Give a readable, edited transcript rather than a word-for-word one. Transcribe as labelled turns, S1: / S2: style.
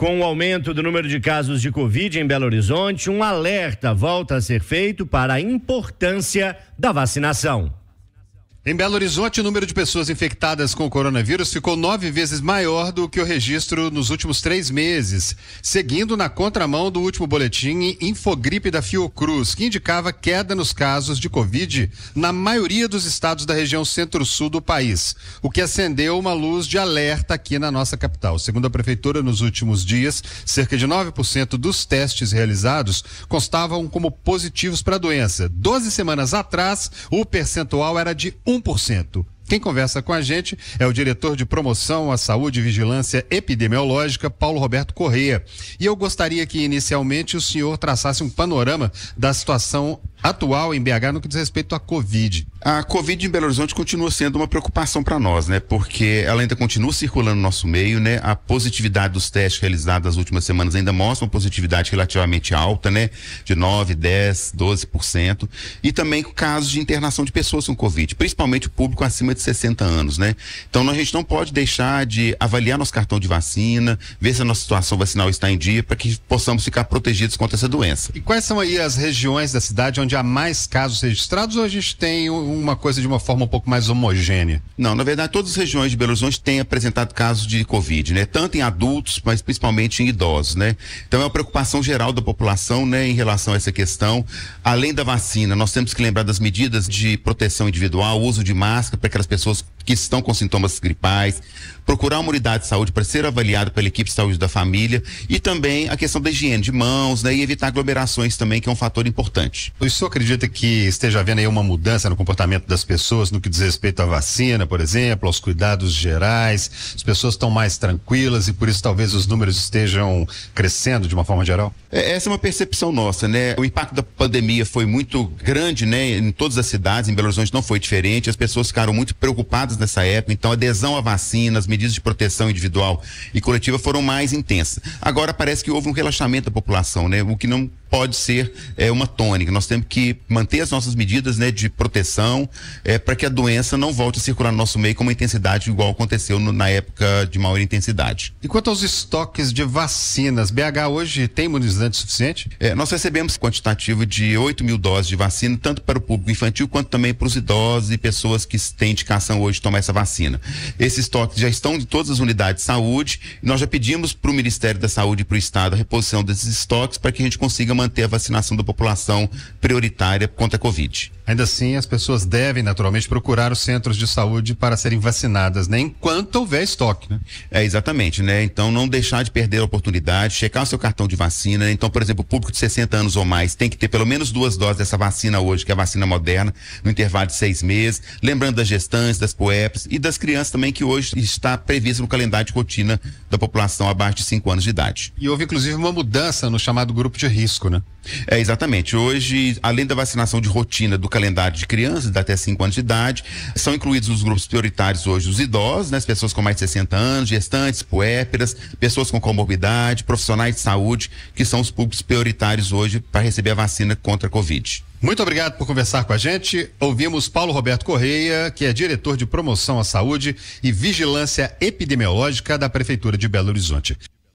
S1: Com o aumento do número de casos de Covid em Belo Horizonte, um alerta volta a ser feito para a importância da vacinação.
S2: Em Belo Horizonte, o número de pessoas infectadas com o coronavírus ficou 9 vezes maior do que o registro nos últimos 3 meses, seguindo na contramão do último boletim Infogripe da Fiocruz, que indicava queda nos casos de Covid na maioria dos estados da região centro-sul do país, o que acendeu uma luz de alerta aqui na nossa capital. Segundo a prefeitura, nos últimos dias, cerca de 9% dos testes realizados constavam como positivos para a doença. 12 semanas atrás, o percentual era de 1%. Quem conversa com a gente é o diretor de Promoção à Saúde e Vigilância Epidemiológica, Paulo Roberto Correia. E eu gostaria que inicialmente o senhor traçasse um panorama da situação atual em BH no que diz respeito à Covid.
S3: A Covid em Belo Horizonte continua sendo uma preocupação para nós, né? Porque ela ainda continua circulando no nosso meio, né? A positividade dos testes realizados nas últimas semanas ainda mostra uma positividade relativamente alta, né? De 9, 10, 12%. E também casos de internação de pessoas com Covid, principalmente o público acima de 60 anos, né? Então a gente não pode deixar de avaliar nosso cartão de vacina, ver se a nossa situação vacinal está em dia, para que possamos ficar protegidos contra essa doença.
S2: E quais são aí as regiões da cidade onde há mais casos registrados, ou a gente tem uma coisa de uma forma um pouco mais homogênea?
S3: Não, na verdade todas as regiões de Belo Horizonte têm apresentado casos de Covid, né? Tanto em adultos, mas principalmente em idosos, né? Então é uma preocupação geral da população, né? Em relação a essa questão. Além da vacina, nós temos que lembrar das medidas de proteção individual, uso de máscara para aquelas pessoas que estão com sintomas gripais, procurar uma unidade de saúde para ser avaliado pela equipe de saúde da família, e também a questão da higiene de mãos, né? E evitar aglomerações também, que é um fator importante.
S2: O senhor acredita que esteja havendo aí uma mudança no comportamento das pessoas no que diz respeito à vacina, por exemplo, aos cuidados gerais? As pessoas estão mais tranquilas e por isso talvez os números estejam crescendo de uma forma geral?
S3: Essa é uma percepção nossa, né? O impacto da pandemia foi muito grande, né? Em todas as cidades, em Belo Horizonte não foi diferente, as pessoas ficaram muito preocupadas nessa época, então a adesão à vacina, as medidas de proteção individual e coletiva foram mais intensas. Agora parece que houve um relaxamento da população, né? O que não pode ser uma tônica. Nós temos que manter as nossas medidas, né, de proteção, para que a doença não volte a circular no nosso meio com uma intensidade igual aconteceu na época de maior intensidade.
S2: E quanto aos estoques de vacinas, BH hoje tem imunizante suficiente?
S3: Nós recebemos quantitativo de 8 mil doses de vacina, tanto para o público infantil quanto também para os idosos e pessoas que têm indicação hoje de tomar essa vacina. Esses estoques já estão em todas as unidades de saúde, e nós já pedimos para o Ministério da Saúde e para o Estado a reposição desses estoques para que a gente consiga manter a vacinação da população prioritária contra a Covid.
S2: Ainda assim, as pessoas devem naturalmente procurar os centros de saúde para serem vacinadas, né? Enquanto houver estoque, né?
S3: Exatamente, né? Então não deixar de perder a oportunidade, checar o seu cartão de vacina, né? Então, por exemplo, o público de 60 anos ou mais tem que ter pelo menos 2 doses dessa vacina hoje, que é a vacina Moderna, no intervalo de 6 meses, lembrando das gestantes, das puérperas e das crianças também, que hoje está previsto no calendário de rotina da população abaixo de 5 anos de idade.
S2: E houve inclusive uma mudança no chamado grupo de risco, né?
S3: Exatamente. Hoje, além da vacinação de rotina do calendário de crianças de até 5 anos de idade, são incluídos nos grupos prioritários hoje os idosos, né? As pessoas com mais de 60 anos, gestantes, puérperas, pessoas com comorbidade, profissionais de saúde, que são os públicos prioritários hoje para receber a vacina contra a Covid.
S2: Muito obrigado por conversar com a gente. Ouvimos Paulo Roberto Correia, que é diretor de Promoção à Saúde e Vigilância Epidemiológica da Prefeitura de Belo Horizonte.